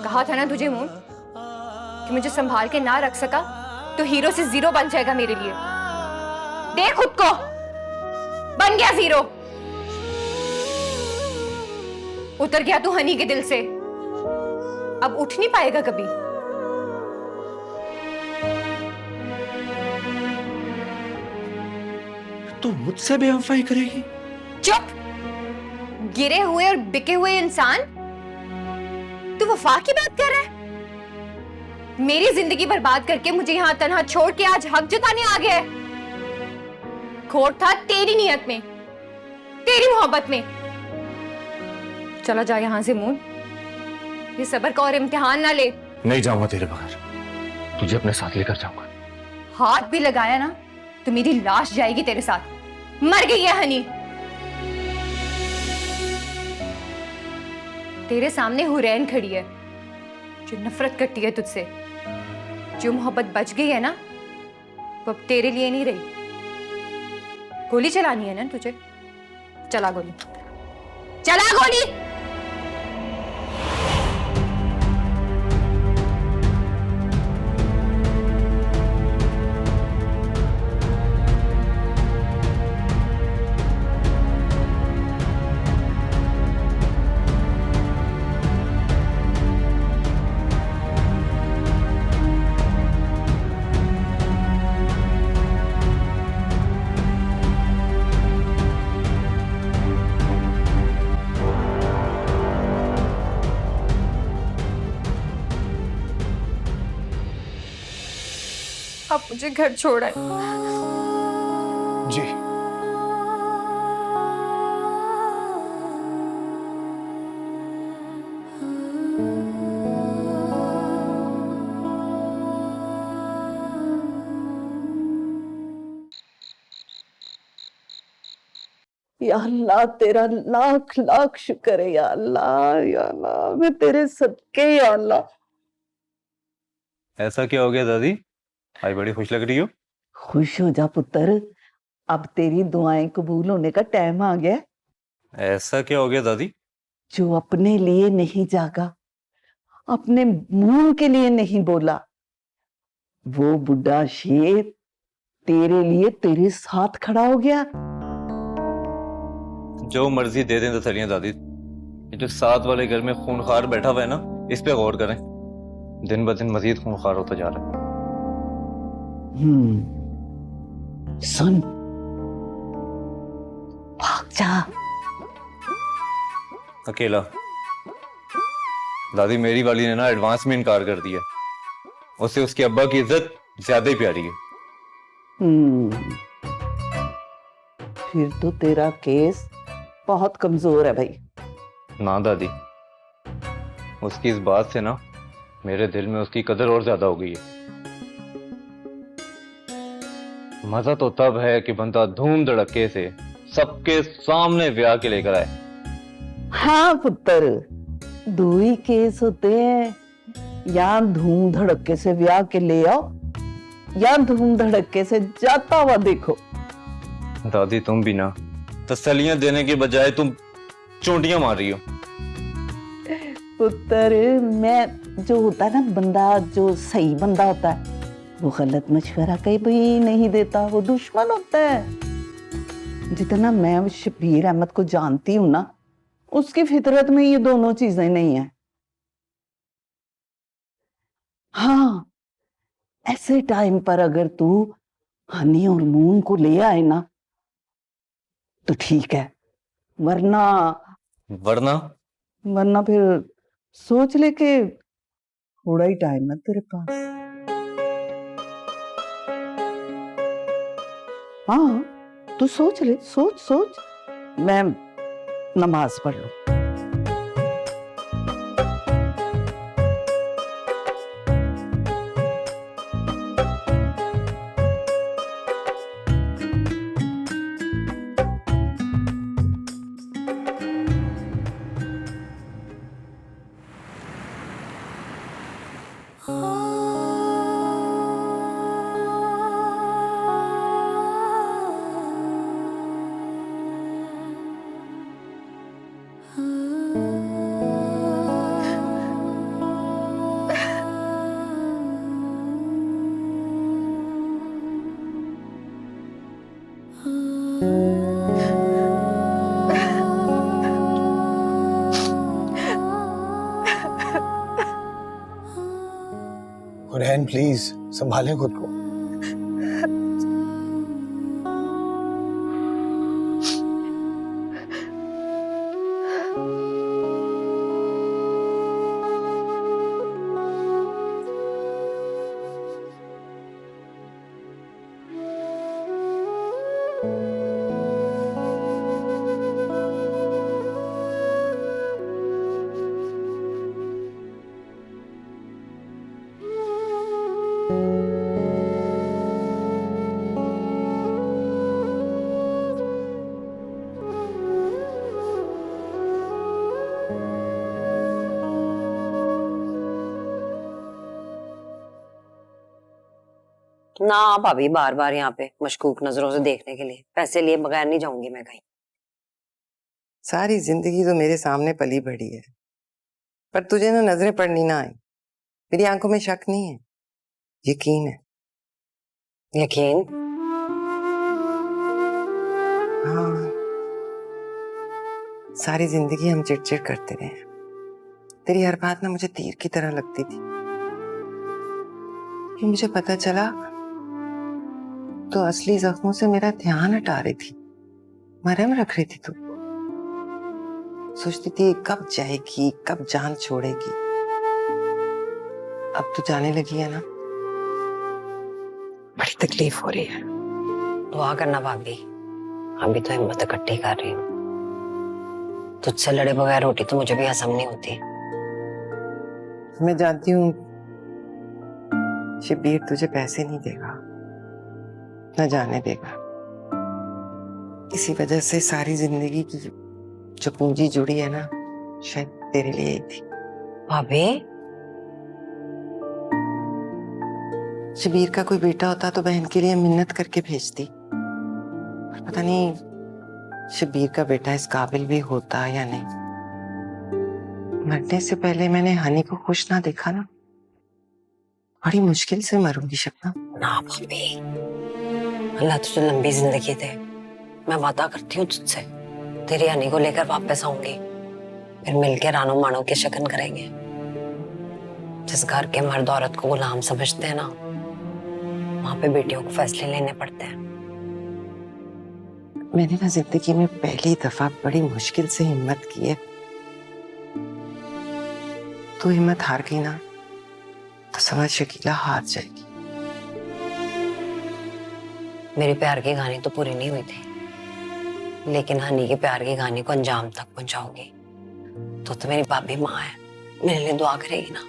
कहा था ना तुझे मून कि मुझे संभाल के ना रख सका तो हीरो से जीरो बन जाएगा मेरे लिए। देख खुद को, बन गया जीरो। उतर गया तू हनी के दिल से, अब उठ नहीं पाएगा कभी। तू मुझसे बेवफाई करेगी? चुप! गिरे हुए और बिके हुए इंसान, तू वफा की बात कर रहा है? मेरी जिंदगी बर्बाद करके मुझे यहां तन्हा छोड़ के आज हक जताने आ गया है। खोट था तेरी नीयत में, तेरी मोहब्बत में। चला जा यहां से मून, ये सब्र का और इम्तिहान ना ले। नहीं जाऊंगा तेरे बगैर, तुझे अपने साथ लेकर जाऊंगा। हाथ भी लगाया ना तो मेरी लाश जाएगी तेरे साथ। मर गई है हनी। तेरे सामने हुरैन खड़ी है जो नफरत करती है तुझसे। जो मोहब्बत बच गई है ना वो अब तेरे लिए नहीं रही। गोली चलानी है ना तुझे, चला गोली, चला गोली। अब मुझे घर छोड़ा है। जी या अल्लाह, तेरा लाख लाख शुक्र है या अल्लाह, या अल्लाह, मैं तेरे सदके या अल्लाह। ऐसा क्या हो गया दादी? आज बड़ी खुश लग रही हो। खुश हो जा पुत्र, अब तेरी दुआएं कबूल होने का टाइम आ गया। ऐसा क्या हो गया दादी? जो अपने लिए नहीं जागा, अपने मुंह के लिए नहीं बोला, वो बुढ़ा शेर तेरे लिए तेरे साथ खड़ा हो गया। जो मर्जी दे दें तसलियां दादी। ये जो साथ वाले घर में खूनखार बैठा हुआ है ना, इस पे गौर करें। दिन ब दिन मजीद खूनखार होता जा रहा है। सुन, भाग जा। अकेला? दादी मेरी वाली ने ना एडवांस में इनकार कर दिया। उसे उसके अब्बा की इज्जत ज्यादा ही प्यारी है। फिर तो तेरा केस बहुत कमजोर है भाई। ना दादी, उसकी इस बात से ना मेरे दिल में उसकी कदर और ज्यादा हो गई है। मजा तो तब है कि बंदा धूम धड़के से सबके सामने ब्याह के लेकर आए। हाँ पुत्र, दो ही केस होते हैं, या धूम धड़के से ब्याह के ले आओ या धूम धड़के से जाता हुआ देखो। दादी तुम भी ना तसलियां देने के बजाय तुम चोटियां मार रही हो। पुत्र, मैं जो होता है ना बंदा, जो सही बंदा होता है, वो गलत मशवरा कहीं भी नहीं देता, वो दुश्मन होता है। जितना मैं शबीर अहमद को जानती हूं ना, उसकी फितरत में ये दोनों चीजें नहीं है। हाँ, ऐसे टाइम पर अगर तू हनी और मून को ले आए ना तो ठीक है, वरना वरना वरना फिर सोच ले कि थोड़ा ही टाइम है तेरे पास। हाँ, तू सोच ले, सोच सोच। मैं नमाज पढ़ लूं। हुनैन प्लीज संभालें खुद को। ना भाभी बार बार यहाँ पे मशकूक नजरों से देखने के लिए, पैसे लिए बगैर नहीं जाऊंगी मैं कहीं। सारी जिंदगी तो मेरे सामने पली बढ़ी है, पर तुझे ना नजरें पड़नी ना आई। मेरी आंखों में शक नहीं है, यकीन है। यकीन? हाँ, सारी जिंदगी हम चिड़चिड़ करते रहे। तेरी हर बात ना मुझे तीर की तरह लगती थी। फिर मुझे पता चला तो असली जख्मों से मेरा ध्यान हटा रही थी, मरहम रख रही थी। तू सोचती थी कब जाएगी, कब जान छोड़ेगी। अब तो जाने लगी है ना, बड़ी तकलीफ हो रही है। दुआ करना भाभी, अभी तो हिम्मत इकट्ठी कर रही हूँ। तुझसे लड़े बगैर रोटी तो मुझे भी हजम नहीं होती। मैं जानती हूँ शब्बीर तुझे पैसे नहीं देगा, न जाने देगा। इसी वजह से सारी जिंदगी की जो पूंजी जुड़ी है ना, शायद तेरे लिए ही थी। भाभी, शब्बीर का कोई बेटा होता तो बहन के लिए मिन्नत करके भेजती, पर पता नहीं शब्बीर का बेटा इस काबिल भी होता या नहीं। मरने से पहले मैंने हनी को खुश ना देखा ना, बड़ी मुश्किल से मरूंगी शबनम। ना भाभी, अल्लाह तुझे लंबी जिंदगी दे। मैं वादा करती हूँ तुझसे, तेरी हनी को लेकर वापस आऊंगी, फिर मिलकर रानो मानो के शगन करेंगे। जिस घर के मर्द औरत को गुलाम समझते हैं ना, वहां पे बेटियों को फैसले लेने पड़ते हैं। मैंने ना जिंदगी में पहली दफा बड़ी मुश्किल से हिम्मत की है। तू हिम्मत हार गई ना तो समझ शकीला हार जाएगी। मेरी प्यार की कहानी तो पूरी नहीं हुई थी, लेकिन हनी के प्यार की कहानी को अंजाम तक पहुंचाऊंगी। तो मेरी भाभी माँ है, मेरे लिए दुआ करेगी ना।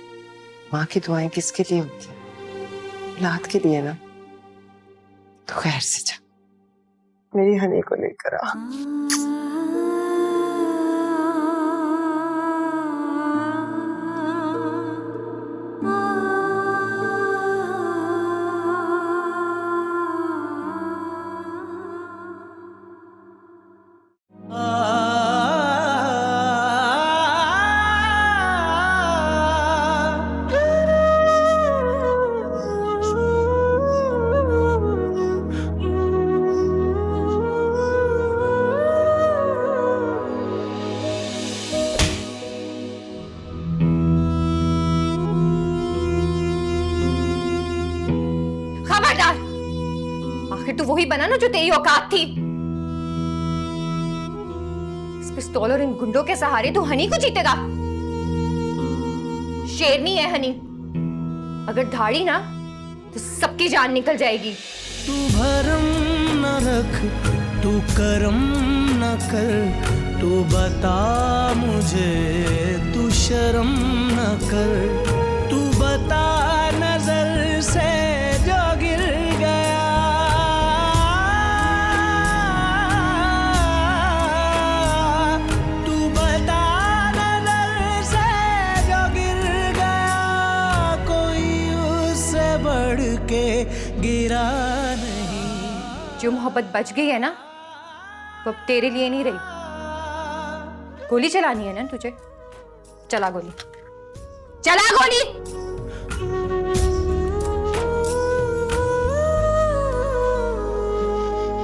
माँ की दुआएं किसके लिए होती है? औलाद के लिए ना। तो खैर से जा, मेरी हनी को लेकर आ। खबरदार, आखिर तू वही बना ना जो तेरी औकात थी। इस पिस्तौल और इन गुंडों के सहारे तू हनी को जीतेगा। शेरनी है हनी, अगर धाड़ी ना तो सबकी जान निकल जाएगी। तू भरम न रख, तू करम न कर, तू बता मुझे, तू शर्म न कर, तू बता नजर से जो गिर गया, तू बता नजर से जो गिर गया, कोई उससे बढ़ के गिरा नहीं। जो मोहब्बत बच गई है ना, वो अब तेरे लिए नहीं रही। गोली चलानी है ना तुझे, चला गोली, चला गोली।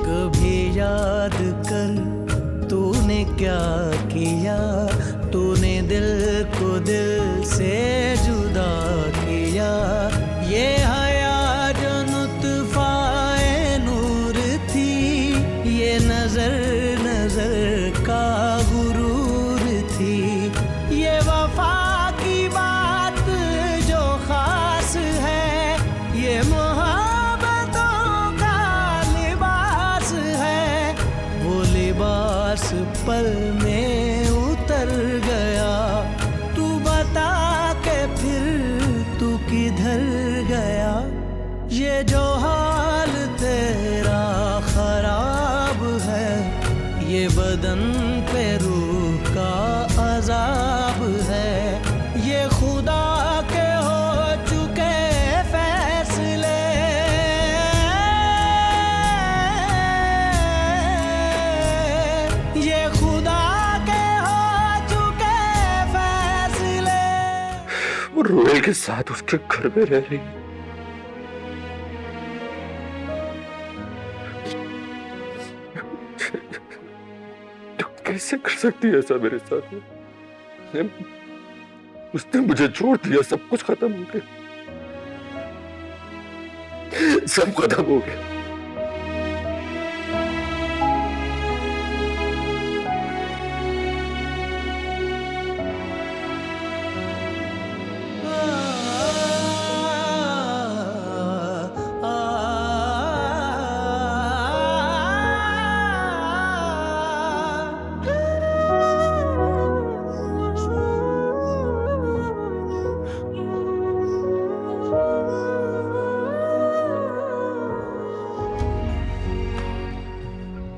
कभी याद कर तूने क्या किया, तूने दिल को दिल से जुदा किया, ये फिर तू किधर गया, ये जो हाल तेरा खराब है, ये बदन पे रूह का अजाब है, ये खुदा के हो चुके फैसले, ये खुदा के हो चुके फैसले। वो रोएल के साथ उसके घर में रह रही है। तुम कैसे कर सकती है ऐसा मेरे साथ? उसने मुझे छोड़ दिया, सब कुछ खत्म हो गया, सब खत्म हो गया।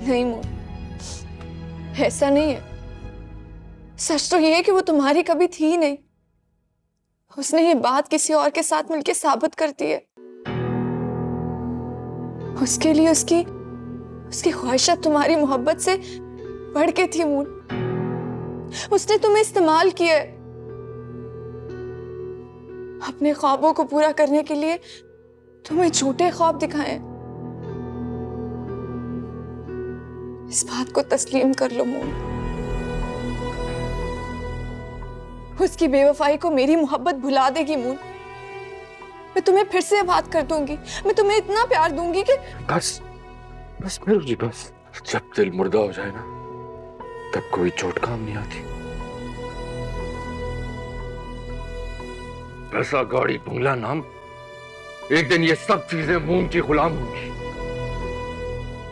नहीं मोन, ऐसा नहीं है। सच तो ये है कि वो तुम्हारी कभी थी ही नहीं। उसने ये बात किसी और के साथ मिलकर साबित कर दी है। उसके लिए उसकी ख्वाहिशत तुम्हारी मोहब्बत से बढ़ के थी मोन। उसने तुम्हें इस्तेमाल किया है। अपने ख्वाबों को पूरा करने के लिए तुम्हें झूठे ख्वाब दिखाए। इस बात को तस्लीम कर लो मोन। उसकी बेवफाई को मेरी मोहब्बत भुला देगी मोन। मैं तुम्हें फिर से बात कर दूंगी। मैं तुम्हें इतना प्यार दूंगी कि बस बस मेरू जी, बस। जब दिल मुर्दा हो जाए ना, तब कोई चोट काम नहीं आती। पैसा, गाड़ी, बंगला, नाम, एक दिन ये सब चीजें मून की गुलाम होंगी।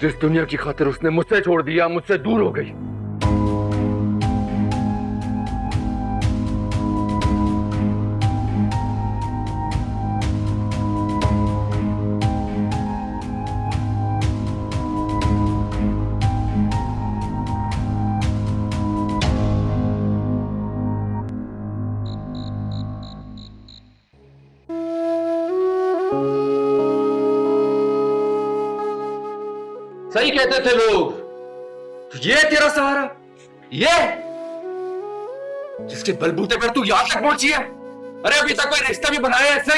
जिस दुनिया की खातिर उसने मुझसे छोड़ दिया, मुझसे दूर हो गई। सही कहते थे लोग, ये तेरा सहारा, ये जिसके बलबूते पर तू यहां तक पहुंची है। अरे अभी तक कोई रिश्ता भी बनाया है ऐसे?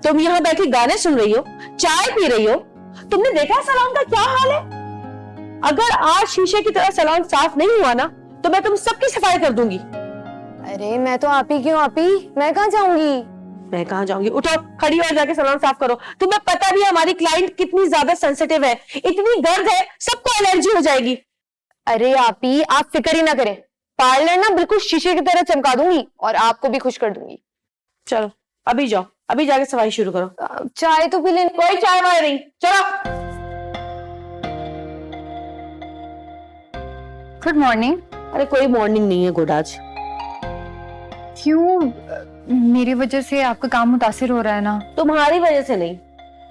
तुम यहाँ बैठी गाने सुन रही हो, चाय पी रही हो। तुमने देखा सैलून का क्या हाल है? अगर आज शीशे की तरह सैलून साफ नहीं हुआ ना, तो मैं तुम सबकी सफाई कर दूंगी। अरे मैं तो आप ही क्यों? आप ही, मैं कहाँ जाऊंगी? मैं कहाँ जाऊंगी? उठो, खड़ी हो जाके सैलून साफ करो। तुम्हें पता भी है हमारी क्लाइंट कितनी ज्यादा सेंसिटिव है, इतनी गर्द है, सबको एलर्जी हो जाएगी। अरे आप ही, आप फिक्र ही ना करें। पार्लर ना बिल्कुल शीशे की तरह चमका दूंगी और आपको भी खुश कर दूंगी। चलो अभी जाओ, अभी जाके सफाई शुरू करो। चाय तो पी लेने। कोई चाय वाय नहीं, चलो। Good morning. अरे कोई मॉर्निंग नहीं है गुड आज। क्यों? मेरी वजह से आपका काम मुतासिर हो रहा है ना? तुम्हारी वजह से नहीं,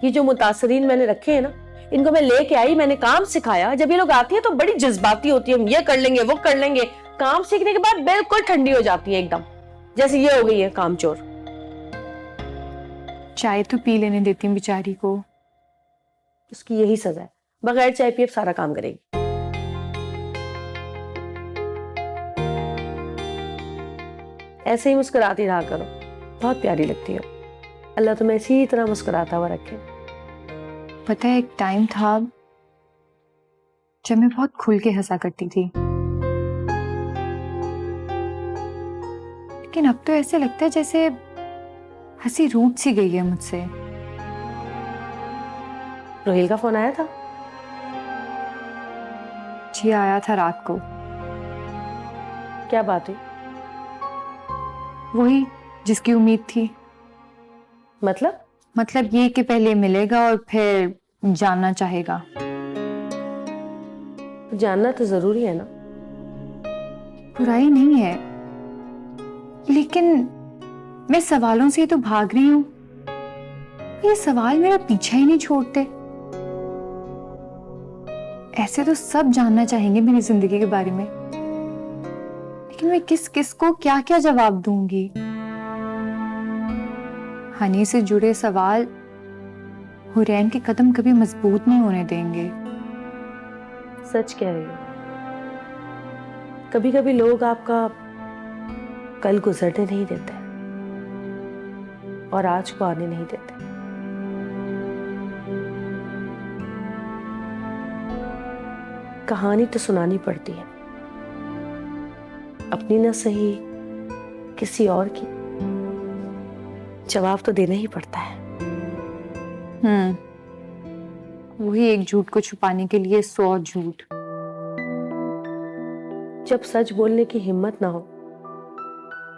ये जो मुतासरीन मैंने रखे हैं ना, इनको मैं लेके आई, मैंने काम सिखाया। जब ये लोग आती है तो बड़ी जज्बाती होती है, हम ये कर लेंगे वो कर लेंगे। काम सीखने के बाद बिल्कुल ठंडी हो जाती है एकदम, जैसे ये हो गई है कामचोर। चाय तो पी लेने देती हूँ बेचारी को। उसकी यही सजा है, बगैर चाय पिए सारा काम करेगी। ऐसे ही मुस्कुराती रहा करो, बहुत प्यारी लगती हो। अल्लाह तुम्हें इसी तरह मुस्कुराता हुआ रखे। पता है, एक टाइम था जब मैं बहुत खुल के हंसा करती थी, लेकिन अब तो ऐसे लगता है जैसे हंसी रूठ सी गई है मुझसे। रोहिल का फोन आया था? जी आया था रात को। क्या बात हुई? वही जिसकी उम्मीद थी। मतलब ये कि पहले मिलेगा और फिर जानना चाहेगा। जानना तो जरूरी है ना। बुराई नहीं है, लेकिन मैं सवालों से तो भाग रही हूं। ये सवाल मेरा पीछा ही नहीं छोड़ते। ऐसे तो सब जानना चाहेंगे मेरी जिंदगी के बारे में, लेकिन मैं किस किस को क्या क्या जवाब दूंगी। हनी से जुड़े सवाल हुरैन के कदम कभी मजबूत नहीं होने देंगे। सच कह रही हो। कभी कभी लोग आपका कल गुजरने नहीं देते और आज को आने नहीं देते। कहानी तो सुनानी पड़ती है, अपनी ना सही किसी और की। जवाब तो देना ही पड़ता है। वही एक झूठ को छुपाने के लिए 100 झूठ। जब सच बोलने की हिम्मत ना हो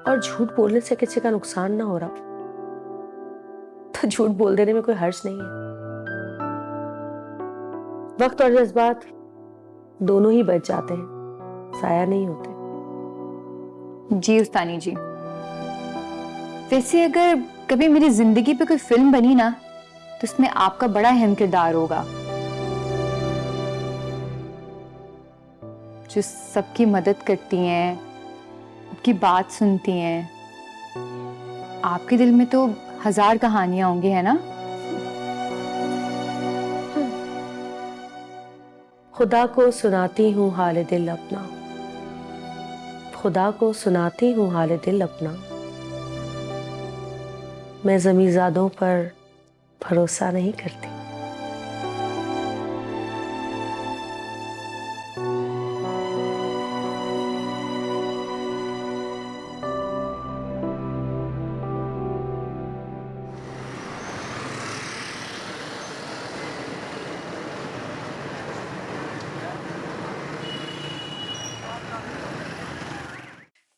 और झूठ बोलने से किसी का नुकसान ना हो रहा, तो झूठ बोल देने में कोई हर्ज नहीं है। वक्त और जज्बात दोनों ही बच जाते हैं, साया नहीं होते। जी उस्तानी जी। वैसे अगर कभी मेरी जिंदगी पे कोई फिल्म बनी ना, तो इसमें आपका बड़ा अहम किरदार होगा, जो सबकी मदद करती हैं, सबकी बात सुनती हैं। आपके दिल में तो 1000 कहानियां होंगी, है ना? खुदा को सुनाती हूँ हाल दिल अपना, खुदा को सुनाती हूँ हाल दिल अपना। मैं ज़मीज़ादों पर भरोसा नहीं करती।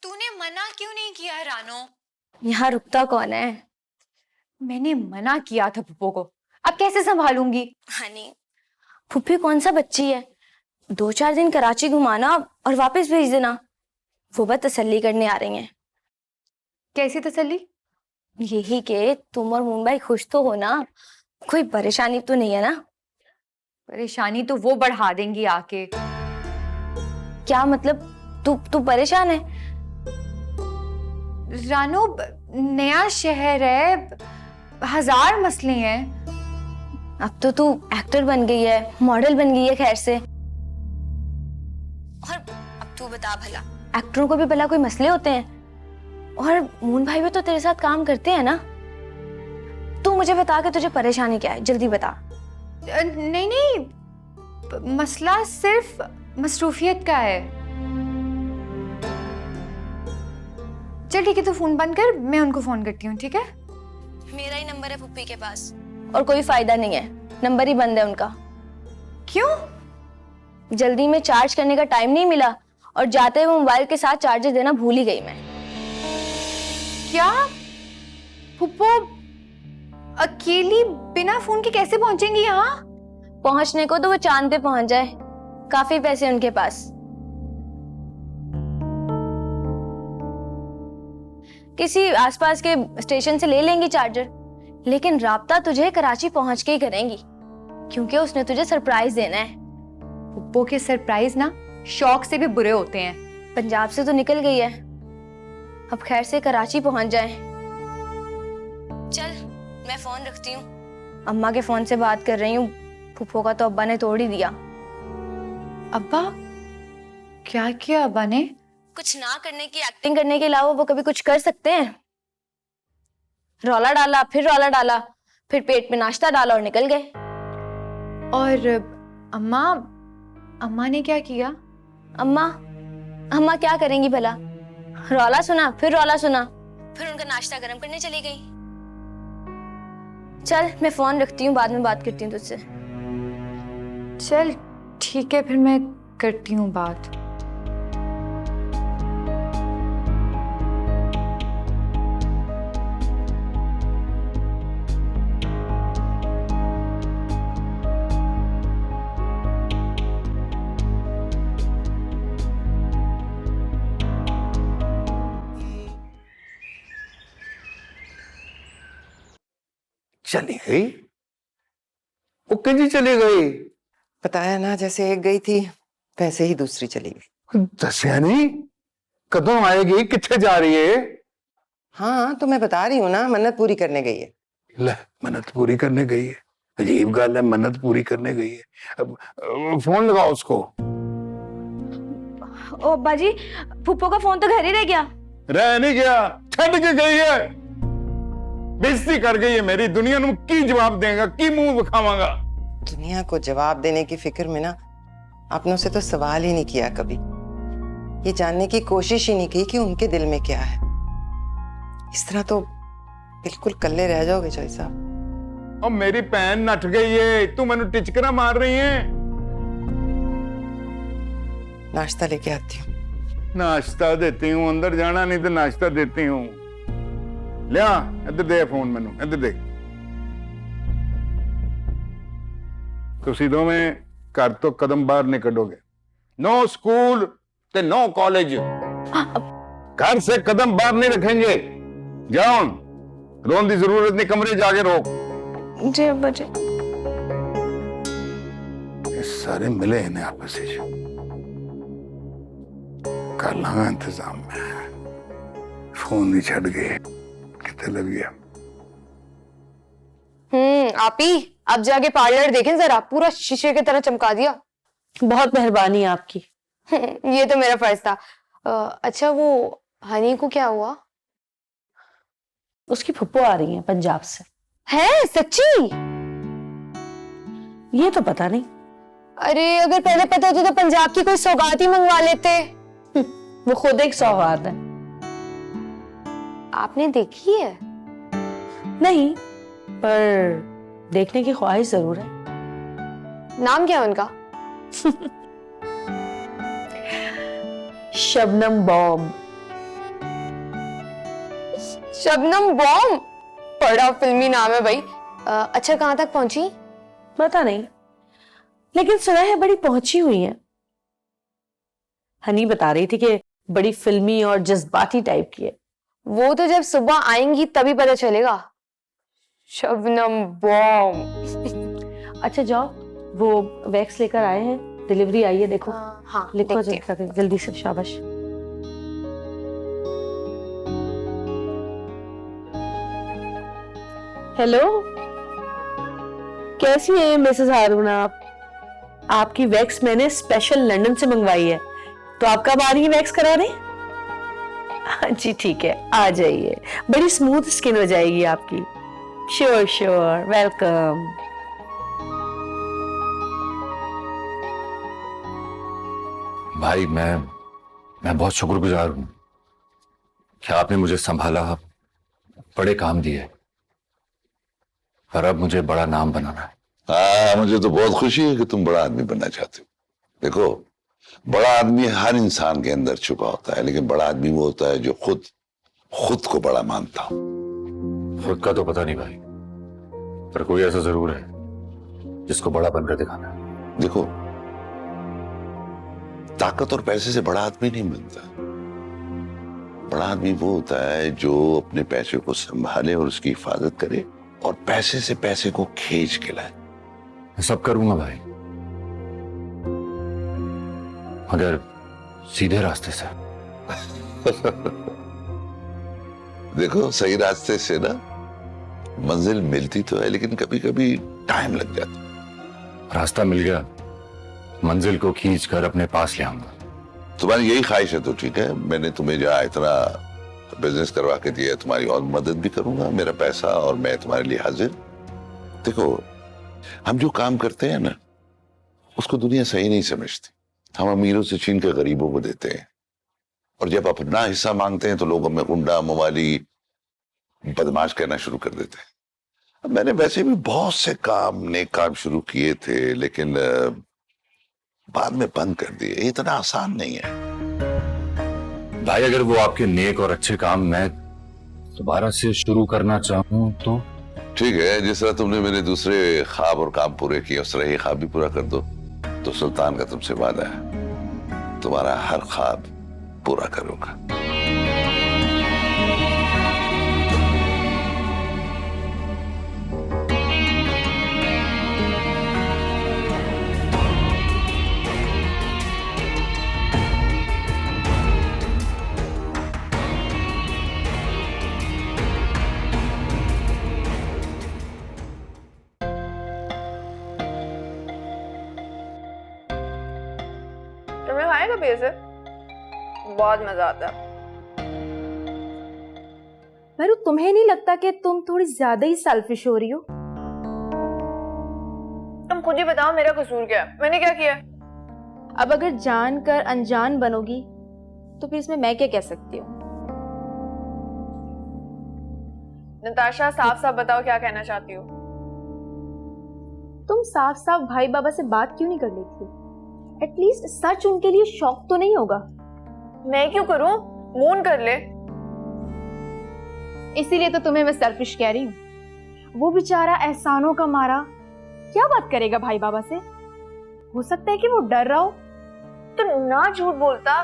तूने मना क्यों नहीं किया रानो? यहाँ रुकता कौन है? मैंने मना किया था पुप्पो को, अब कैसे संभालूंगी? हनी, फुप्पी कौन सा बच्ची है? 2-4 दिन कराची घुमाना और वापस भेज देना। वो बस तसल्ली करने आ रही हैं। कैसी तसल्ली? यही कि तुम और मुंबई खुश तो हो ना, कोई परेशानी तो नहीं है ना? परेशानी तो वो बढ़ा देंगी आके। क्या मतलब? तू परेशान है? रानो, नया शहर है, 1000 मसले हैं। अब तो तू एक्टर बन गई है, मॉडल बन गई है खैर से। और अब तू बता भला, एक्टरों को भी भला कोई मसले होते हैं? और मून भाई भी तो तेरे साथ काम करते हैं ना? तू मुझे बता के तुझे परेशानी क्या है, जल्दी बता। नहीं, मसला सिर्फ मसरूफियत का है। चल ठीक है, तू फोन बंद कर, मैं उनको फोन करती हूँ, ठीक है? मेरा ही नंबर है पुप्पी के पास और कोई फायदा नहीं है, नंबर ही बंद है उनका। क्यों? जल्दी में चार्ज करने का टाइम नहीं मिला और जाते हुए मोबाइल के साथ चार्जर देना भूल ही गई मैं। क्या पुप्पो अकेली बिना फोन के कैसे पहुंचेंगी यहाँ? पहुंचने को तो वो चांद पे पहुंच जाए, काफी पैसे उनके पास। किसी आसपास के स्टेशन से ले लेंगी चार्जर, लेकिन राब्ता तुझे कराची पहुंच के ही करेंगी, क्योंकि उसने तुझे सरप्राइज देना है। पुप्पो के सरप्राइज ना शौक से भी बुरे होते हैं। पंजाब से तो निकल गई है, अब खैर से कराची पहुंच जाए। चल मैं फोन रखती हूँ, अम्मा के फोन से बात कर रही हूँ। फूफो का तो अब्बा ने तोड़ ही दिया। अब्बा? क्या किया अब्बा ने? कुछ ना करने की एक्टिंग करने के अलावा वो कभी कुछ कर सकते हैं? रौला डाला, फिर रौला डाला, फिर पेट में नाश्ता डाला और निकल गए। और अम्मा ने क्या किया? अम्मा क्या करेंगी भला? रौला सुना, फिर रौला सुना, फिर उनका नाश्ता गर्म करने चली गई। चल मैं फोन रखती हूँ, बाद में बात करती हूँ तुझसे। चल ठीक है, फिर मैं करती हूँ बात। चली गई? वो कहीं चली गई? बताया ना, जैसे एक गई थी वैसे ही दूसरी चली गई। दसिया नहीं? कदों आएगी? किथे जा रही है? हाँ तो मैं बता रही हूँ ना, मन्नत पूरी करने गई है। ले, मन्नत पूरी करने गई है? अजीब गल है, मन्नत पूरी करने गई है। अब फोन लगाओ उसको। ओ अब्बा जी, फूफो का फोन तो घर ही रह गया। रह नहीं गया, छड़ के गई है। बेइज्जती कर गई है मेरी। दुनिया ਨੂੰ की जवाब देगा, की मुंह दिखावांगा? दुनिया को जवाब देने की फिक्र में ना आपने उसे तो सवाल ही नहीं किया कभी, ये जानने की कोशिश ही नहीं की कि उनके दिल में क्या है। इस तरह तो बिल्कुल कल्ले रह जाओगे जॉय साहब। और मेरी भैन नट गई है, तू मैनू टिचकरा मार रही है। नाश्ता लेके आती हूँ। नाश्ता देती हूँ? अंदर जाना नहीं तो नाश्ता देती हूँ। लिया, इधर दे फोन मैनू, इधर दे। तुसी दोवें घर तो कदम बाहर नहीं कढोगे। नो स्कूल ते नो कॉलेज। घर से कदम बाहर नहीं रखेंगे। जाओ, रोन की जरूरत नहीं, कमरे जाके रो। जी अब्बा जी। ये सारे मिले इन्हें आपस में। कर लांगा इंतजाम में। फोन नहीं छड़ गए, कितने लग गया। आप ही अब जाके पार्लर देखें जरा, पूरा शीशे की तरह चमका दिया। बहुत मेहरबानी आपकी। ये तो मेरा फर्ज था। अच्छा वो हनी को क्या हुआ? उसकी फुप्पो आ रही है पंजाब से। है सच्ची? ये तो पता नहीं। अरे अगर पहले पता होता तो पंजाब की कोई सौगात ही मंगवा लेते। वो खुद एक सौगात है। आपने देखी है? नहीं, पर देखने की ख्वाहिश जरूर है। नाम क्या है उनका? शबनम बॉम्ब। शबनम बॉम्ब? बड़ा फिल्मी नाम है भाई। अच्छा कहाँ तक पहुंची? पता नहीं, लेकिन सुना है बड़ी पहुंची हुई है। हनी बता रही थी कि बड़ी फिल्मी और जज्बाती टाइप की है। वो तो जब सुबह आएंगी तभी पता चलेगा। शबनम बॉम्ब। अच्छा जाओ, वो वैक्स लेकर आए हैं, डिलीवरी आई है, देखो। हाँ लिखो जल्दी से, शाबाश। हेलो, कैसी हैं मिसेस हारून आप? आपकी वैक्स मैंने स्पेशल लंदन से मंगवाई है, तो आप कब आ रही है वैक्स कराने? हाँ जी ठीक है, आ जाइए, बड़ी स्मूथ स्किन हो जाएगी आपकी। Sure sure, welcome. भाई मैं बहुत शुक्रगुजार हूं कि आपने मुझे संभाला, बड़े काम दिए, पर अब मुझे बड़ा नाम बनाना है। हाँ, मुझे तो बहुत खुशी है कि तुम बड़ा आदमी बनना चाहते हो। देखो, बड़ा आदमी हर इंसान के अंदर छुपा होता है, लेकिन बड़ा आदमी वो होता है जो खुद को बड़ा मानता हो। खुद का तो पता नहीं भाई, पर कोई ऐसा जरूर है जिसको बड़ा बनकर दिखाना है। देखो, ताकत और पैसे से बड़ा आदमी नहीं बनता। बड़ा आदमी वो होता है जो अपने पैसे को संभाले और उसकी हिफाजत करे, और पैसे से पैसे को खींच के लाए। मैं सब करूंगा भाई, मगर सीधे रास्ते से। देखो, सही रास्ते से ना मंजिल मिलती तो है, लेकिन कभी कभी टाइम लग जाता। रास्ता मिल गया, मंजिल को खींच कर अपने पास ले आऊंगा। तुम्हारी यही ख्वाहिश है तो ठीक है, मैंने तुम्हें जहाँ इतना बिजनेस करवा के दिया, तुम्हारी और मदद भी करूंगा, मेरा पैसा और मैं तुम्हारे लिए हाजिर। देखो, हम जो काम करते हैं ना, उसको दुनिया सही नहीं समझती। हम अमीरों से छीन के गरीबों को देते हैं, और जब अपना हिस्सा मांगते हैं तो लोग हमें गुंडा, मवाली, बदमाश कहना शुरू कर देते हैं। अब मैंने वैसे भी बहुत से नेक काम शुरू किए थे, लेकिन बाद में बंद कर दिए। ये इतना आसान नहीं है भाई। अगर वो आपके नेक और अच्छे काम मैं दोबारा से शुरू करना चाहूं तो? ठीक है, जिस तरह तुमने मेरे दूसरे ख्वाब और काम पूरे किए, उस तरह ये ख्वाब भी पूरा कर दो। तो सुल्तान का तुमसे वादा है, तुम्हारा हर ख्वाब पूरा करूंगा। तुमने खाया कभी ऐसे? बहुत मजा आता है। मेरू, तुम्हें नहीं लगता कि तुम थोड़ी ज्यादा ही सेल्फिश हो रही हो? तुम खुद ही बताओ, मेरा कसूर क्या है? मैंने क्या किया? अब अगर जानकर अनजान बनोगी तो फिर इसमें मैं क्या कह सकती हूँ? नताशा, साफ साफ बताओ क्या कहना चाहती हो? तुम साफ साफ भाई बाबा से बात क्यों नहीं कर लेती? एटलीस्ट सच उनके लिए शौक तो नहीं होगा? मैं क्यों करूं? मून कर ले। इसीलिए तो तुम्हें मैं सेल्फिश कह रही हूँ। वो बेचारा एहसानों का मारा क्या बात करेगा भाई बाबा से? हो सकता है कि वो डर रहा हो। तो ना झूठ बोलता,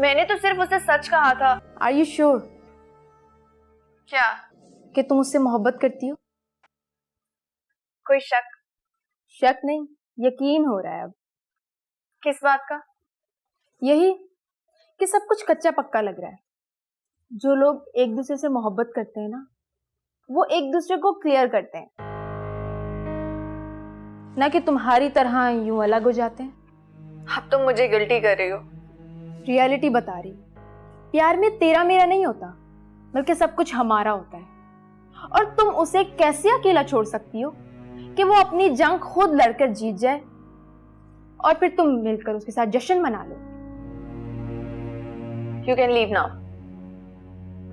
मैंने तो सिर्फ उसे सच कहा था। Are you sure? क्या? कि तुम उससे मोहब्बत करती हो? कोई शक? शक नहीं, यकीन हो रहा है अब। किस बात का? यही कि सब कुछ कच्चा पक्का लग रहा है। जो लोग एक दूसरे से मोहब्बत करते हैं ना, वो एक दूसरे को क्लियर करते हैं, ना कि तुम्हारी तरह यूं अलग हो जाते हैं। अब तुम मुझे गिल्टी कर रही हो। रियलिटी बता रही। प्यार में तेरा मेरा नहीं होता, बल्कि सब कुछ हमारा होता है। और तुम उसे कैसे अकेला छोड़ सकती हो कि वो अपनी जंग खुद लड़कर जीत जाए और फिर तुम मिलकर उसके साथ जश्न मना लो? You can leave now.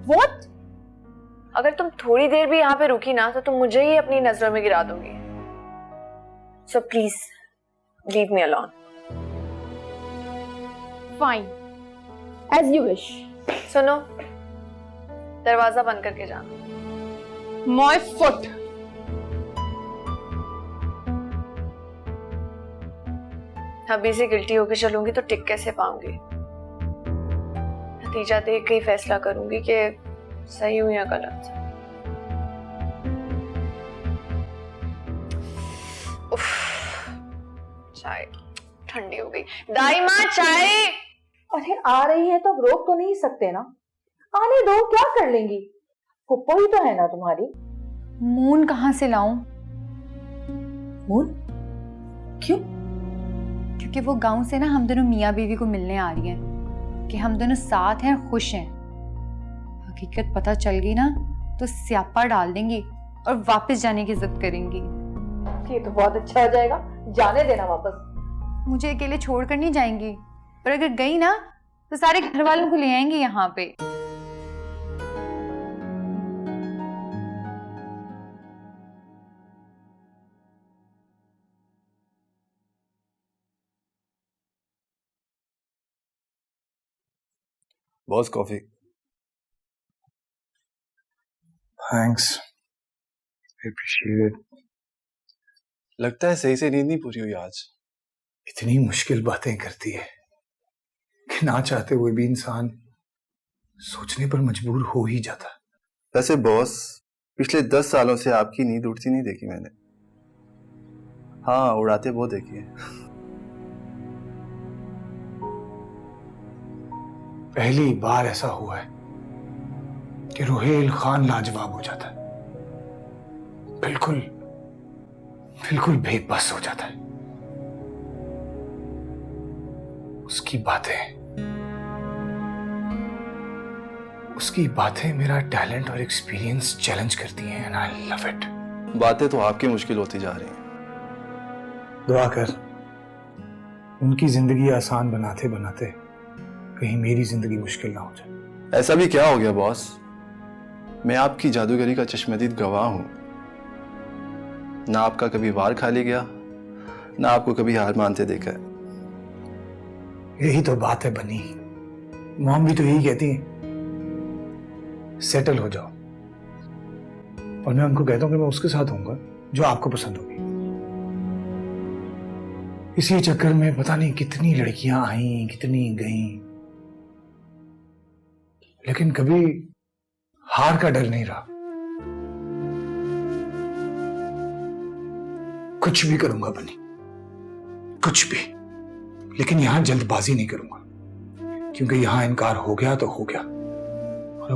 What? अगर तुम थोड़ी देर भी यहाँ पे रुकी ना तो तुम मुझे ही अपनी नजरों में गिरा दोगी। So please leave me alone. Fine, as you wish. सुनो, दरवाजा बंद करके जाना। My foot. अभी से गिल्टी होकर चलूंगी तो टिक कैसे पाऊंगी? नतीजा देख के ही फैसला करूंगी कि सही हूं या गलत। उफ, चाय ठंडी हो गई। दाई माँ, चाय। अरे आ रही है तो रोक तो नहीं सकते ना? आने दो, क्या कर लेंगी? फुप्पो ही तो है ना तुम्हारी। मून कहाँ से लाऊं? मून? क्यों? क्योंकि वो गांव से ना हम दोनों मियाँ बीवी को मिलने आ रही हैं कि हम दोनों साथ हैं, खुश हैं। हकीकत पता चल गई ना तो स्यापा डाल देंगी और वापस जाने की जिद करेंगी। ये तो बहुत अच्छा हो जाएगा, जाने देना वापस। मुझे अकेले छोड़कर नहीं जाएंगी, पर अगर गई ना तो सारे घर वालों को ले आएंगे यहाँ पे। Boss, coffee. Thanks, appreciate. लगता है सही से नींद नहीं पूरी हुई आज। इतनी मुश्किल बातें करती है कि ना चाहते हुए भी इंसान सोचने पर मजबूर हो ही जाता। वैसे बॉस, पिछले 10 सालों से आपकी नींद उड़ती नहीं देखी मैंने। हाँ, उड़ाते बहुत देखी है। पहली बार ऐसा हुआ है कि रुहेल खान लाजवाब हो जाता है, बिल्कुल बिल्कुल बेबस हो जाता है। उसकी बातें मेरा टैलेंट और एक्सपीरियंस चैलेंज करती हैं एंड आई लव इट। बातें तो आपकी मुश्किल होती जा रही हैं। दुआ कर उनकी जिंदगी आसान बनाते बनाते कहीं मेरी जिंदगी मुश्किल ना हो जाए। ऐसा भी क्या हो गया बॉस, मैं आपकी जादूगरी का चश्मदीद गवाह हूं। ना आपका कभी वार खाली गया, ना आपको कभी हार मानते देखा है। यही तो बात है बनी, मॉम भी तो यही कहती है, सेटल हो जाओ। और मैं उनको कहता हूं कि मैं उसके साथ होऊंगा जो आपको पसंद होगी। इसी चक्कर में पता नहीं कितनी लड़कियां आई, कितनी गईं, लेकिन कभी हार का डर नहीं रहा। कुछ भी करूंगा बनी, कुछ भी, लेकिन यहां जल्दबाजी नहीं करूंगा, क्योंकि यहां इनकार हो गया तो हो गया। और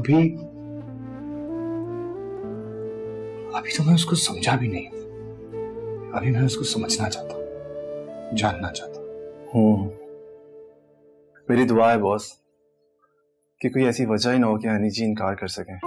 अभी तो मैं उसको समझा भी नहीं। अभी मैं उसको समझना चाहता हूं, जानना चाहता हूं। मेरी दुआ है बॉस कि कोई ऐसी वजह ही ना हो कि हनी जी इनकार कर सकें।